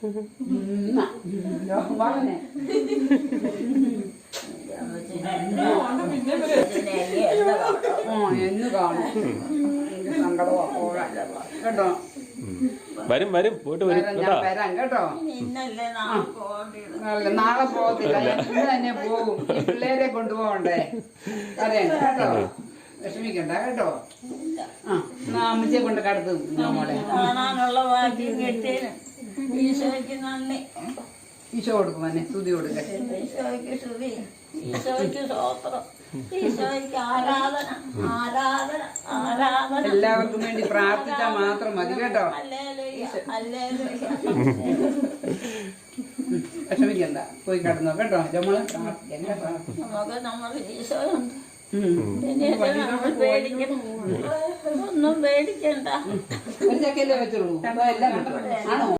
എന്ന് കാണും സങ്കടമോ കേട്ടോ. വരും വരും പോയിട്ട് വരും. ഞാൻ വരാം കേട്ടോ. നാളെ പോകത്തില്ല, ഇന്ന് തന്നെ പോകും. പിള്ളേരെ കൊണ്ടുപോകണ്ടേ. അറിയണ്ട കേട്ടോ, വിഷമിക്കണ്ട കേട്ടോ. അമ്മച്ചിയെ കൊണ്ട് കടത്തു മോളെ. ഈശോയ്ക്ക് നന്ദി. ഈശോ കൊടുക്കും തന്നെ, സ്തുതി കൊടുക്കട്ടെ. ഈശോയ്ക്ക് സ്തുതി, ഈശോയ്ക്ക് സ്തോത്രം, ഈശോയ്ക്ക് ആരാധന, ആരാധന, ആരാധന. എല്ലാവർക്കും വേണ്ടി പ്രാർത്ഥിച്ചാൽ മാത്രം മതി കേട്ടോ. Hallelujah, hallelujah. വിഷമിക്കണ്ട, പോയി കടന്നോ കേട്ടോ. നമ്മള് പ്രാർത്ഥിക്കാം കേട്ടോ. നമുക്ക് നമ്മുടെ ഈശോയുണ്ട്. നമ്മൾ പേടിക്കണം, ഒന്നും പേടിക്കണ്ട. ഒരു ചക്കയല്ലേ വെച്ചുള്ളൂ, എല്ലാം ആണോ?